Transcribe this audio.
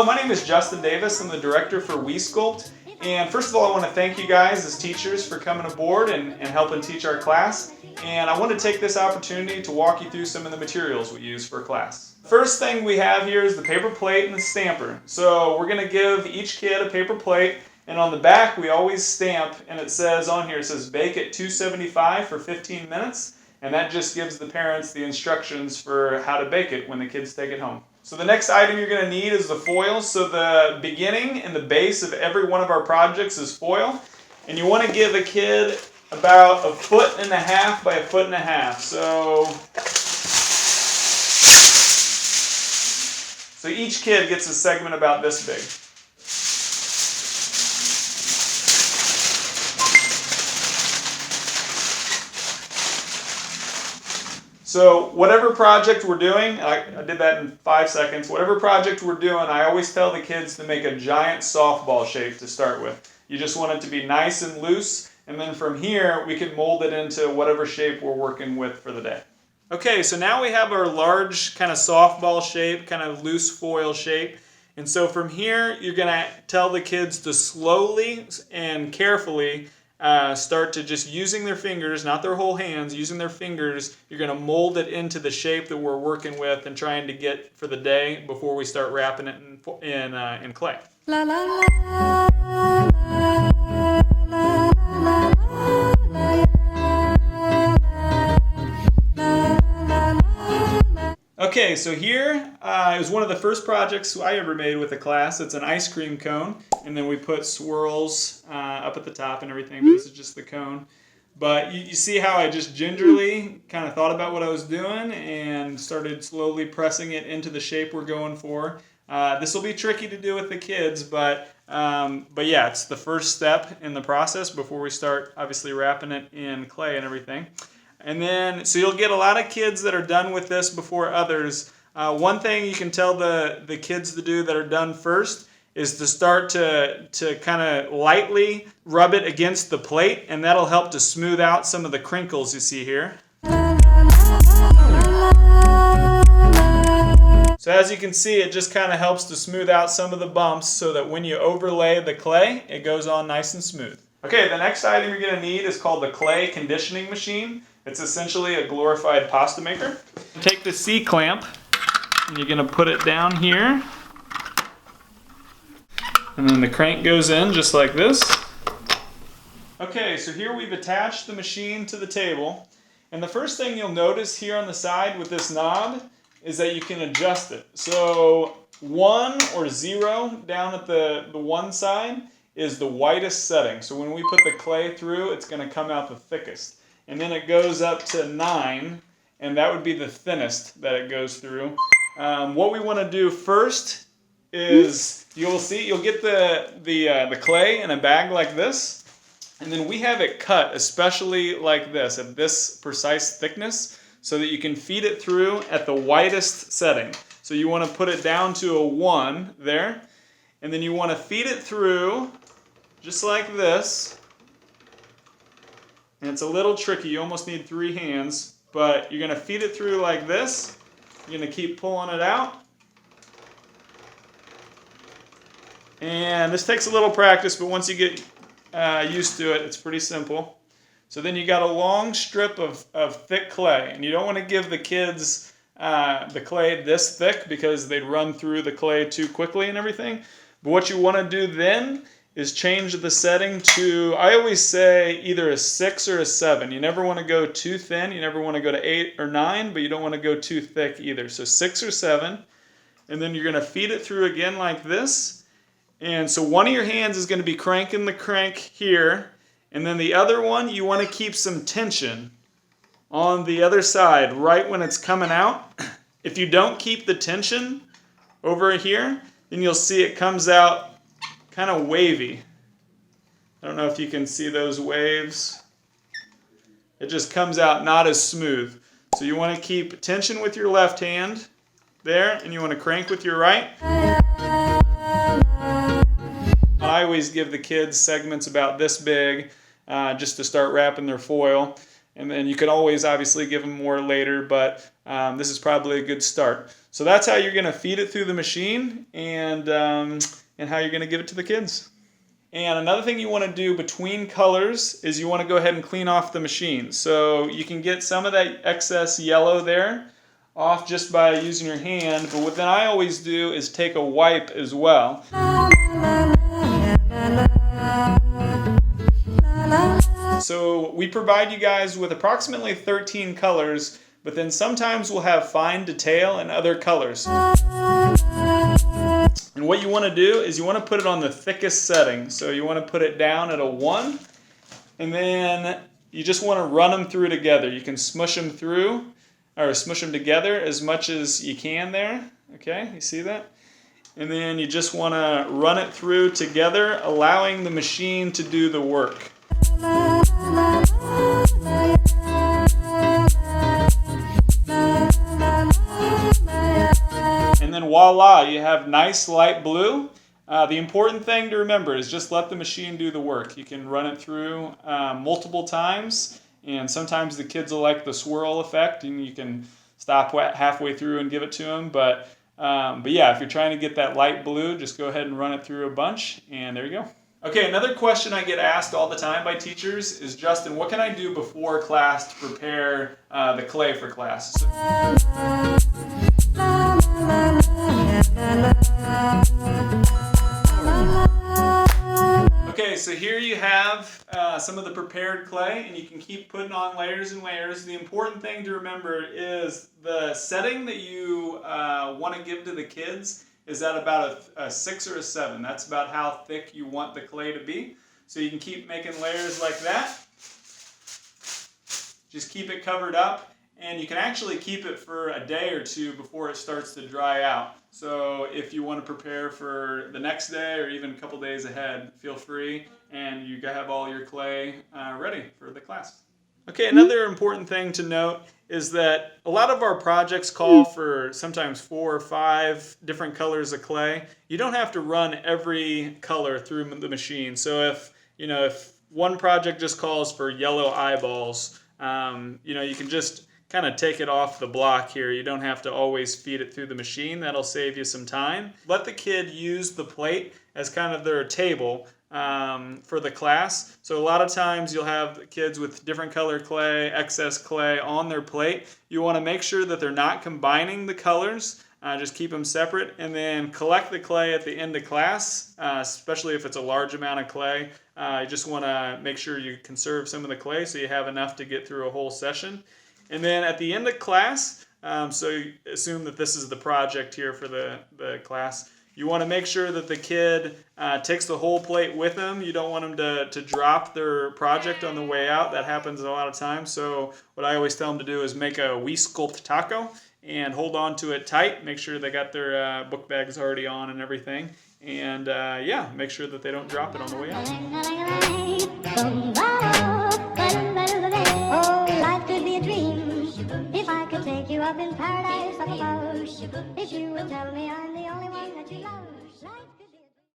Hello, my name is Justin Davis. I'm the director for WeSculpt. And first of all, I want to thank you guys as teachers for coming aboard and helping teach our class. And I want to take this opportunity to walk you through some of the materials we use for class. First thing we have here is the paper plate and the stamper. So we're going to give each kid a paper plate, and on the back we always stamp, and it says on here, it says bake at 275 for 15 minutes. And that just gives the parents the instructions for how to bake it when the kids take it home. So the next item you're going to need is the foil. So the beginning and the base of every one of our projects is foil. And you want to give a kid about 1.5 feet by 1.5 feet. So each kid gets a segment about this big. So whatever project we're doing, I did that in 5 seconds, whatever project we're doing, I always tell the kids to make a giant softball shape to start with. You just want it to be nice and loose, and then from here we can mold it into whatever shape we're working with for the day. Okay, so now we have our large kind of softball shape, kind of loose foil shape. And so from here you're going to tell the kids to slowly and carefully start to just using their fingers, not their whole hands, using their fingers, you're going to mold it into the shape that we're working with and trying to get for the day before we start wrapping it in clay. La, la, la, la, la, la, Okay, so here is one of the first projects I ever made with a class. It's an ice cream cone, and then we put swirls up at the top and everything, but this is just the cone. But you see how I just gingerly kind of thought about what I was doing and started slowly pressing it into the shape we're going for. This will be tricky to do with the kids, but yeah, it's the first step in the process before we start obviously wrapping it in clay and everything. And then, so you'll get a lot of kids that are done with this before others. One thing you can tell the kids to do that are done first is to start to kind of lightly rub it against the plate, and that'll help to smooth out some of the crinkles you see here. So as you can see, it just kind of helps to smooth out some of the bumps so that when you overlay the clay, it goes on nice and smooth. Okay, the next item you're going to need is called the clay conditioning machine. It's essentially a glorified pasta maker. Take the C-clamp and you're going to put it down here. And then the crank goes in just like this. Okay, so here we've attached the machine to the table. And the first thing you'll notice here on the side with this knob is that you can adjust it. So 1 or 0 down at the one side is the whitest setting. So when we put the clay through, it's going to come out the thickest. And then it goes up to 9, and that would be the thinnest that it goes through. What we want to do first is you'll get the clay in a bag like this, and then we have it cut especially like this at this precise thickness so that you can feed it through at the whitest setting. So you want to put it down to a 1 there, and then you want to feed it through just like this. And it's a little tricky, you almost need 3 hands, but you're going to feed it through like this. You're going to keep pulling it out. And this takes a little practice, but once you get used to it, it's pretty simple. So then you got a long strip of thick clay, and you don't want to give the kids the clay this thick because they'd run through the clay too quickly and everything. But what you want to do then is change the setting to, I always say, either a 6 or a 7. You never want to go too thin. You never want to go to 8 or 9, but you don't want to go too thick either. So 6 or 7. And then you're going to feed it through again like this. And so one of your hands is going to be cranking the crank here. And then the other one, you want to keep some tension on the other side right when it's coming out. If you don't keep the tension over here, then you'll see it comes out kind of wavy. I don't know if you can see those waves. It just comes out not as smooth. So you want to keep tension with your left hand there, and you want to crank with your right. I always give the kids segments about this big just to start wrapping their foil. And then you can always obviously give them more later, but this is probably a good start. So that's how you're going to feed it through the machine, and how you're going to give it to the kids. And another thing you want to do between colors is you want to go ahead and clean off the machine. So you can get some of that excess yellow there off just by using your hand, but what then I always do is take a wipe as well. So we provide you guys with approximately 13 colors, but then sometimes we'll have fine detail and other colors. And what you want to do is you want to put it on the thickest setting. So you want to put it down at a 1, and then you just want to run them through together. You can smush them through, or smush them together as much as you can there. Okay, you see that? And then you just want to run it through together, allowing the machine to do the work. And then voila, you have nice light blue. The important thing to remember is just let the machine do the work. You can run it through multiple times, and sometimes the kids will like the swirl effect, and you can stop halfway through and give it to them. But yeah, if you're trying to get that light blue, just go ahead and run it through a bunch, and there you go. Okay, another question I get asked all the time by teachers is, Justin, what can I do before class to prepare the clay for class? Okay, so here you have some of the prepared clay, and you can keep putting on layers and layers. The important thing to remember is the setting that you want to give to the kids is at about a 6 or a 7. That's about how thick you want the clay to be. So you can keep making layers like that. Just keep it covered up, and you can actually keep it for a day or two before it starts to dry out. So if you want to prepare for the next day or even a couple days ahead, feel free, and you have all your clay ready for the class. Okay, another important thing to note is that a lot of our projects call for sometimes 4 or 5 different colors of clay. You don't have to run every color through the machine. So if one project just calls for yellow eyeballs, you can just kind of take it off the block here. You don't have to always feed it through the machine. That'll save you some time. Let the kid use the plate as kind of their table for the class. So a lot of times you'll have kids with different color clay, excess clay on their plate. You want to make sure that they're not combining the colors. Just keep them separate, and then collect the clay at the end of class, especially if it's a large amount of clay. You just want to make sure you conserve some of the clay so you have enough to get through a whole session. And then at the end of class, so you assume that this is the project here for the class, you want to make sure that the kid takes the whole plate with them. You don't want them to drop their project on the way out. That happens a lot of times. So what I always tell them to do is make a We Sculpt taco and hold on to it tight. Make sure they got their book bags already on and everything. And make sure that they don't drop it on the way out. Oh, life could be a dream if I could take you up in paradise, I suppose. If you would tell me I'm the only one that you love. Life could